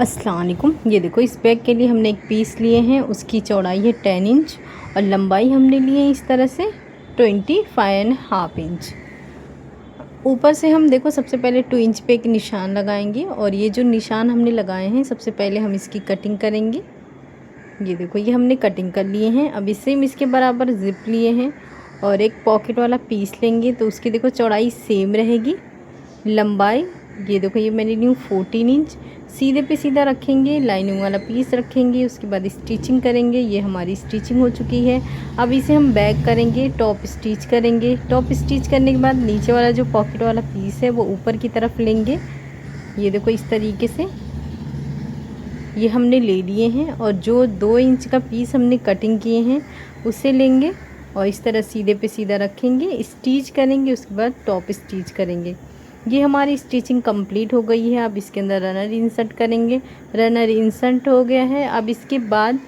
अस्सलाम वालेकुम। ये देखो इस बैग के लिए हमने एक पीस लिए हैं, उसकी चौड़ाई है 10 इंच और लंबाई हमने ली है इस तरह से 25.5 इंच। ऊपर से हम देखो सबसे पहले 2 इंच पे एक निशान लगाएंगे और ये जो निशान हमने लगाए हैं सबसे पहले हम इसकी कटिंग करेंगे। ये देखो ये हमने कटिंग कर लिए हैं। अब सेम इसके बराबर ज़िप लिए हैं और एक पॉकेट वाला पीस लेंगे तो उसकी देखो चौड़ाई सेम रहेगी। लंबाई ये देखो ये मैंने ली हूँ 14 इंच। सीधे पे सीधा रखेंगे, लाइनिंग वाला पीस रखेंगे, उसके बाद स्टिचिंग करेंगे। ये हमारी स्टिचिंग हो चुकी है। अब इसे हम बैक करेंगे, टॉप स्टिच करेंगे। टॉप स्टिच करने के बाद नीचे वाला जो पॉकेट वाला पीस है वो ऊपर की तरफ लेंगे। ये देखो इस तरीके से ये हमने ले लिए हैं और जो 2 इंच का पीस हमने कटिंग किए हैं उसे लेंगे और इस तरह सीधे पे सीधा रखेंगे, स्टिच करेंगे, उसके बाद टॉप स्टिच करेंगे। ये हमारी स्टिचिंग कंप्लीट हो गई है। अब इसके अंदर रनर इंसर्ट करेंगे। रनर इंसर्ट हो गया है। अब इसके बाद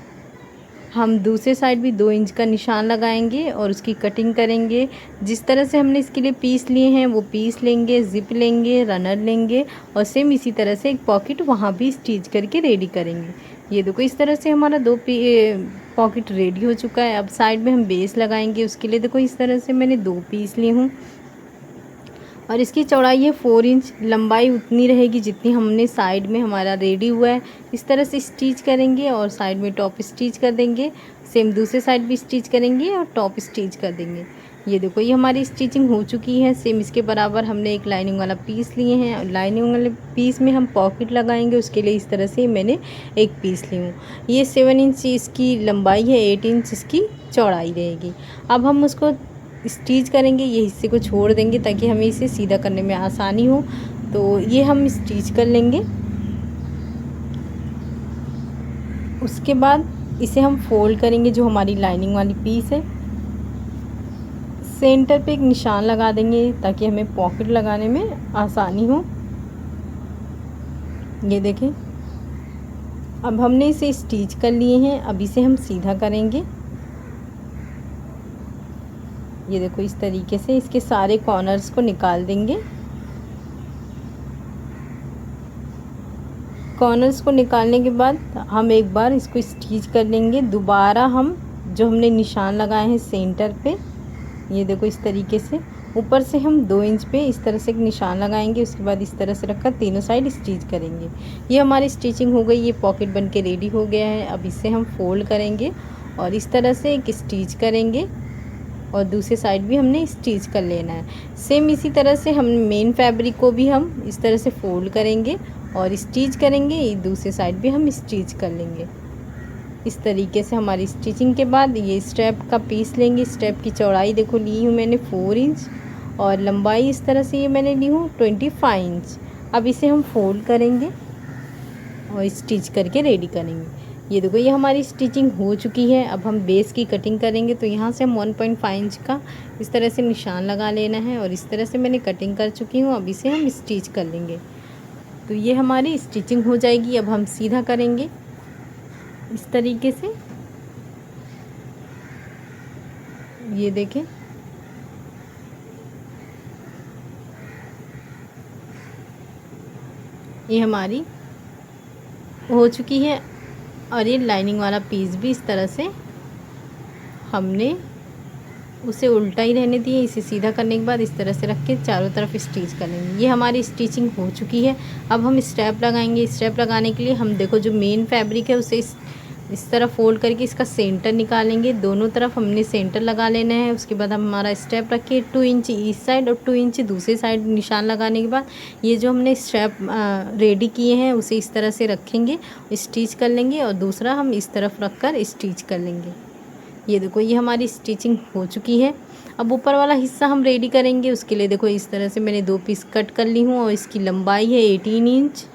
हम दूसरे साइड भी 2 इंच का निशान लगाएंगे और उसकी कटिंग करेंगे। जिस तरह से हमने इसके लिए पीस लिए हैं वो पीस लेंगे, ज़िप लेंगे, रनर लेंगे और सेम इसी तरह से एक पॉकेट वहाँ भी स्टिच करके रेडी करेंगे। ये देखो इस तरह से हमारा 2 पॉकेट रेडी हो चुका है। अब साइड में हम बेस लगाएंगे। उसके लिए देखो इस तरह से मैंने 2 पीस लिए हूँ और इसकी चौड़ाई है 4 इंच। लंबाई उतनी रहेगी जितनी हमने साइड में हमारा रेडी हुआ है। इस तरह से स्टिच करेंगे और साइड में टॉप स्टिच कर देंगे। सेम दूसरे साइड भी स्टिच करेंगे और टॉप स्टिच कर देंगे। ये देखो ये हमारी स्टिचिंग हो चुकी है। सेम इसके बराबर हमने एक लाइनिंग वाला पीस लिए हैं और लाइनिंग वाले पीस में हम पॉकेट लगाएंगे। उसके लिए इस तरह से मैंने एक पीस ली हूँ। ये 7 इंच इसकी लंबाई है, 8 इंच इसकी चौड़ाई रहेगी। अब हम उसको स्टिच करेंगे। ये हिस्से को छोड़ देंगे ताकि हमें इसे सीधा करने में आसानी हो। तो ये हम स्टिच कर लेंगे। उसके बाद इसे हम फोल्ड करेंगे। जो हमारी लाइनिंग वाली पीस है सेंटर पे एक निशान लगा देंगे ताकि हमें पॉकेट लगाने में आसानी हो। ये देखें अब हमने इसे स्टिच कर लिए हैं। अब इसे हम सीधा करेंगे। ये देखो इस तरीके से इसके सारे कॉर्नर्स को निकाल देंगे। कॉर्नर्स को निकालने के बाद हम एक बार इसको स्टिच कर लेंगे। दोबारा हम जो हमने निशान लगाए हैं सेंटर पे, ये देखो इस तरीके से ऊपर से हम 2 इंच पे इस तरह से एक निशान लगाएंगे। उसके बाद इस तरह से रखकर तीनों साइड स्टिच करेंगे। ये हमारी स्टिचिंग हो गई। ये पॉकेट बन के रेडी हो गया है। अब इसे हम फोल्ड करेंगे और इस तरह से एक स्टिच करेंगे और दूसरे साइड भी हमने स्टिच कर लेना है। सेम इसी तरह से हम मेन फैब्रिक को भी हम इस तरह से फोल्ड करेंगे और स्टिच करेंगे। दूसरे साइड भी हम स्टिच कर लेंगे। इस तरीके से हमारी स्टिचिंग के बाद ये स्ट्रैप का पीस लेंगे। स्ट्रैप की चौड़ाई देखो ली हूँ मैंने 4 इंच और लंबाई इस तरह से ये मैंने ली हूँ 25 इंच। अब इसे हम फोल्ड करेंगे और स्टिच करके रेडी करेंगे। ये देखो ये हमारी स्टिचिंग हो चुकी है। अब हम बेस की कटिंग करेंगे। तो यहाँ से हम 1.5 इंच का इस तरह से निशान लगा लेना है और इस तरह से मैंने कटिंग कर चुकी हूँ। अब इसे हम स्टिच कर लेंगे। तो ये हमारी स्टिचिंग हो जाएगी। अब हम सीधा करेंगे इस तरीके से। ये देखें ये हमारी हो चुकी है और ये लाइनिंग वाला पीस भी इस तरह से हमने उसे उल्टा ही रहने दिए। इसे सीधा करने के बाद इस तरह से रख के चारों तरफ स्टिच कर लेंगे। ये हमारी स्टिचिंग हो चुकी है। अब हम स्ट्रैप लगाएंगे। स्ट्रैप लगाने के लिए हम देखो जो मेन फैब्रिक है उसे इस तरह फोल्ड करके इसका सेंटर निकालेंगे। दोनों तरफ हमने सेंटर लगा लेना है। उसके बाद हम हमारा स्ट्रैप रखे 2 इंच इस साइड और 2 इंच दूसरी साइड निशान लगाने के बाद ये जो हमने स्ट्रैप रेडी किए हैं उसे इस तरह से रखेंगे, स्टिच कर लेंगे और दूसरा हम इस तरफ रख कर स्टिच कर लेंगे। ये देखो ये हमारी स्टिचिंग हो चुकी है। अब ऊपर वाला हिस्सा हम रेडी करेंगे। उसके लिए देखो इस तरह से मैंने 2 पीस कट कर ली हूँ और इसकी लंबाई है 18 इंच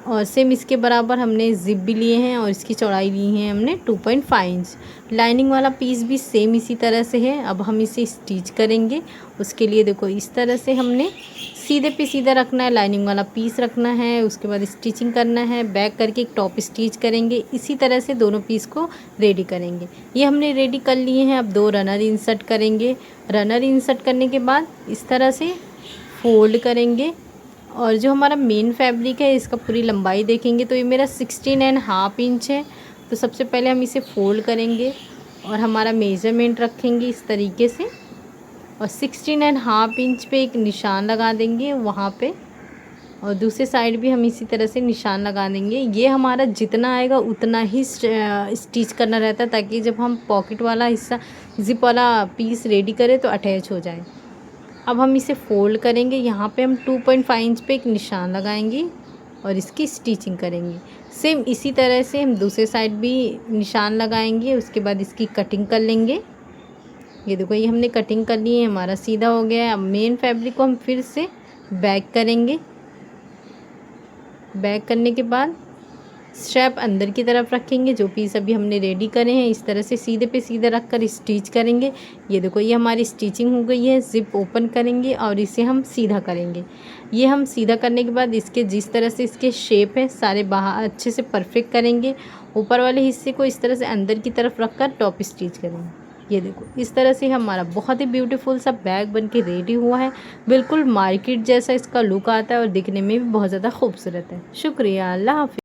और सेम इसके बराबर हमने ज़िप भी लिए हैं और इसकी चौड़ाई ली है हमने 2.5 इंच। लाइनिंग वाला पीस भी सेम इसी तरह से है। अब हम इसे स्टिच करेंगे। उसके लिए देखो इस तरह से हमने सीधे पे सीधा रखना है, लाइनिंग वाला पीस रखना है, उसके बाद स्टिचिंग करना है, बैक करके एक टॉप स्टिच करेंगे। इसी तरह से दोनों पीस को रेडी करेंगे। ये हमने रेडी कर लिए हैं। अब 2 रनर इंसर्ट करेंगे। रनर इंसर्ट करने के बाद इस तरह से फोल्ड करेंगे और जो हमारा मेन फैब्रिक है इसका पूरी लंबाई देखेंगे तो ये मेरा 16.5 इंच है। तो सबसे पहले हम इसे फ़ोल्ड करेंगे और हमारा मेज़रमेंट रखेंगे इस तरीके से और 16.5 इंच पे एक निशान लगा देंगे वहाँ पे, और दूसरे साइड भी हम इसी तरह से निशान लगा देंगे। ये हमारा जितना आएगा उतना ही स्टिच करना रहता है, ताकि जब हम पॉकेट वाला हिस्सा ज़िप वाला पीस रेडी करें तो अटैच हो जाए। अब हम इसे फ़ोल्ड करेंगे, यहाँ पे हम 2.5 इंच पे एक निशान लगाएंगे और इसकी स्टिचिंग करेंगे। सेम इसी तरह से हम दूसरे साइड भी निशान लगाएंगे, उसके बाद इसकी कटिंग कर लेंगे। ये देखो ये हमने कटिंग कर ली है, हमारा सीधा हो गया है। अब मेन फैब्रिक को हम फिर से बैक करेंगे। बैक करने के बाद स्ट्रैप अंदर की तरफ रखेंगे, जो पीस अभी हमने रेडी करे हैं इस तरह से सीधे पे सीधे रख कर स्टिच करेंगे। ये देखो ये हमारी स्टिचिंग हो गई है। ज़िप ओपन करेंगे और इसे हम सीधा करेंगे। ये हम सीधा करने के बाद इसके जिस तरह से इसके शेप है सारे बाहर अच्छे से परफेक्ट करेंगे। ऊपर वाले हिस्से को इस तरह से अंदर की तरफ रख कर टॉप स्टिच करेंगे। ये देखो इस तरह से हमारा बहुत ही ब्यूटीफुल सा बैग बनके रेडी हुआ है। बिल्कुल मार्केट जैसा इसका लुक आता है और दिखने में भी बहुत ज़्यादा खूबसूरत है। शुक्रिया, अल्लाह हाफ़िज़।